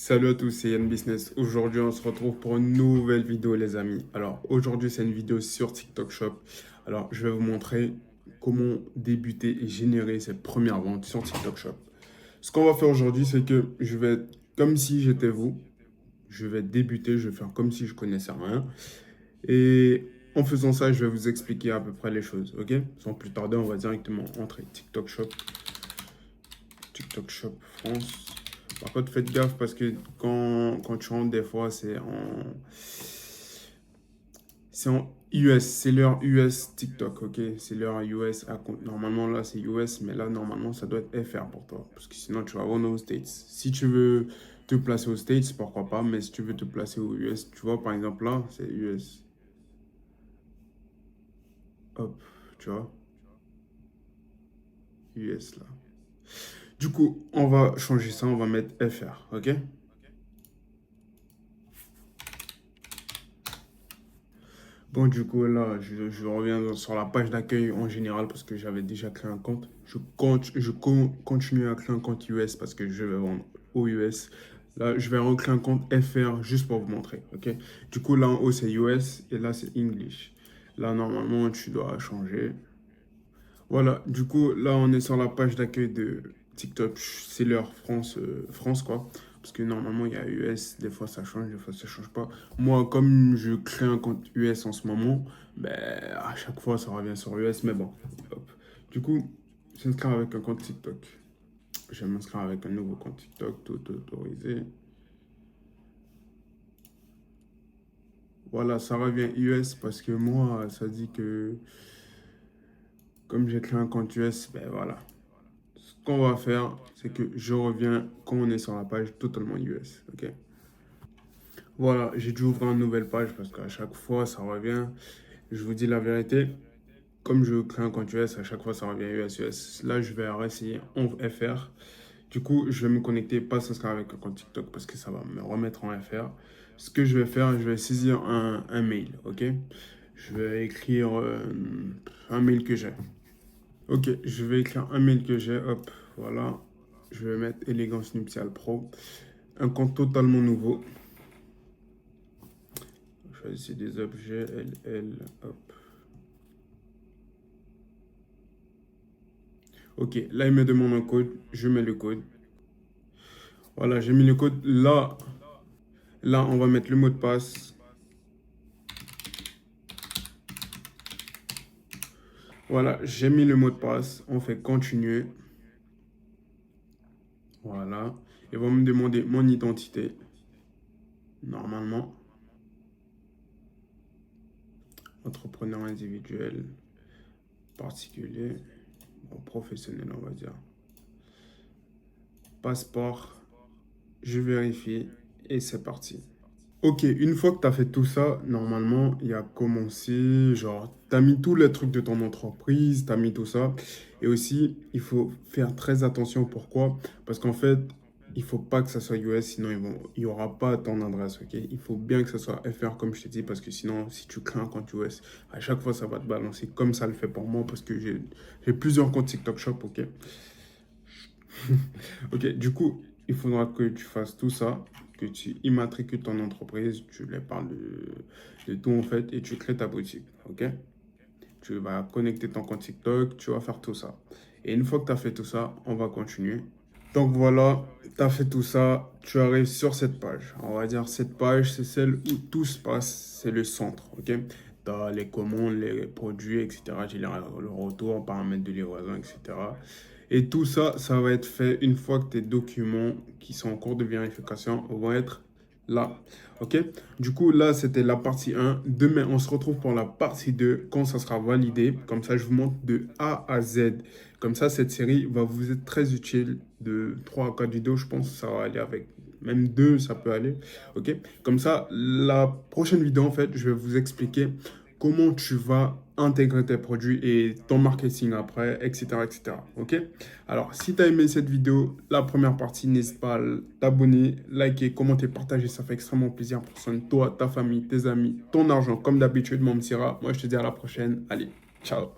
Salut à tous, c'est Yann Business. Aujourd'hui, on se retrouve pour une nouvelle vidéo, les amis. Alors, aujourd'hui, c'est une vidéo sur TikTok Shop. Alors, je vais vous montrer comment débuter et générer ses premières ventes sur TikTok Shop. Ce qu'on va faire aujourd'hui, c'est que je vais, comme si j'étais vous, je vais débuter, je vais faire comme si je connaissais rien. Et en faisant ça, je vais vous expliquer à peu près les choses, ok? Sans plus tarder, on va directement entrer TikTok Shop France. Par contre, faites gaffe parce que quand tu rentres, des fois, c'est en US, c'est leur US TikTok, ok? C'est leur US account. Normalement, là, c'est US, mais là, normalement, ça doit être FR pour toi. Parce que sinon, tu vas vendre aux States. Si tu veux te placer aux States, pourquoi pas, mais si tu veux te placer aux US, tu vois, par exemple, là, c'est US. Hop, tu vois, US, là. Du coup, on va changer ça, on va mettre FR, ok? Bon, du coup, là, je reviens sur la page d'accueil en général parce que j'avais déjà créé un compte. Continue à créer un compte US parce que je vais vendre aux US. Là, je vais recréer un compte FR juste pour vous montrer, ok? Du coup, là en haut, c'est US et là, c'est English. Là, normalement, tu dois changer. Voilà, du coup, là, on est sur la page d'accueil de TikTok. C'est leur France, France, quoi. Parce que normalement, il y a US, des fois ça change, des fois ça change pas. Moi, comme je crée un compte US en ce moment, ben, à chaque fois, ça revient sur US, mais bon. Hop. Du coup, s'inscrire avec un compte TikTok. Je vais m'inscrire avec un nouveau compte TikTok, tout autorisé. Voilà, ça revient US parce que moi, ça dit que comme j'ai créé un compte US, ben voilà. Ce qu'on va faire, c'est que je reviens quand on est sur la page totalement US. Ok. Voilà, j'ai dû ouvrir une nouvelle page parce qu'à chaque fois, ça revient. Je vous dis la vérité, comme je crée un compte US, à chaque fois, ça revient US. Là, je vais réessayer en FR. Du coup, je vais me connecter, pas s'inscrire avec un compte TikTok parce que ça va me remettre en FR. Ce que je vais faire, je vais saisir un mail, ok? Je vais écrire un mail que j'ai. Ok, je vais écrire un mail que j'ai, hop, voilà. Je vais mettre Élégance Nuptiale Pro. Un compte totalement nouveau. Choisissez des objets, hop. Ok, là il me demande un code, je mets le code. Voilà, j'ai mis le code. Là, on va mettre le mot de passe. Voilà, j'ai mis le mot de passe. On fait continuer. Voilà. Ils vont me demander mon identité. Normalement, entrepreneur individuel, particulier, bon, professionnel, on va dire. Passeport, je vérifie et c'est parti. Ok, une fois que tu as fait tout ça, normalement, il y a commencé, genre, tu as mis tous les trucs de ton entreprise, tu as mis tout ça. Et aussi, il faut faire très attention. Pourquoi? Parce qu'en fait, il faut pas que ça soit US, sinon il y aura pas ton adresse, ok? Il faut bien que ça soit FR, comme je t'ai dit, parce que sinon, si tu crées un compte US, à chaque fois, ça va te balancer comme ça le fait pour moi, parce que j'ai plusieurs comptes TikTok Shop, ok? Ok, du coup, il faudra que tu fasses tout ça, que tu immatricules ton entreprise, tu leur parles de tout en fait et tu crées ta boutique, ok? Tu vas connecter ton compte TikTok, tu vas faire tout ça. Et une fois que tu as fait tout ça, on va continuer. Donc voilà, tu as fait tout ça, tu arrives sur cette page. On va dire cette page, c'est celle où tout se passe, c'est le centre, ok? Tu as les commandes, les produits, etc. J'ai le retour, paramètres de livraison, etc. Et tout ça, ça va être fait une fois que tes documents qui sont en cours de vérification vont être là. Ok? Du coup, là, c'était la partie 1. Demain, on se retrouve pour la partie 2 quand ça sera validé. Comme ça, je vous montre de A à Z. Comme ça, cette série va vous être très utile. De 3 à 4 vidéos, je pense que ça va aller avec. Même 2, ça peut aller. Ok? Comme ça, la prochaine vidéo, en fait, je vais vous expliquer comment tu vas intégrer tes produits et ton marketing après, etc. etc. Ok? Alors, si tu as aimé cette vidéo, la première partie, n'hésite pas à t'abonner, liker, commenter, partager. Ça fait extrêmement plaisir pour toi, ta famille, tes amis, ton argent. Comme d'habitude, mon Sira. Moi, je te dis à la prochaine. Allez, ciao!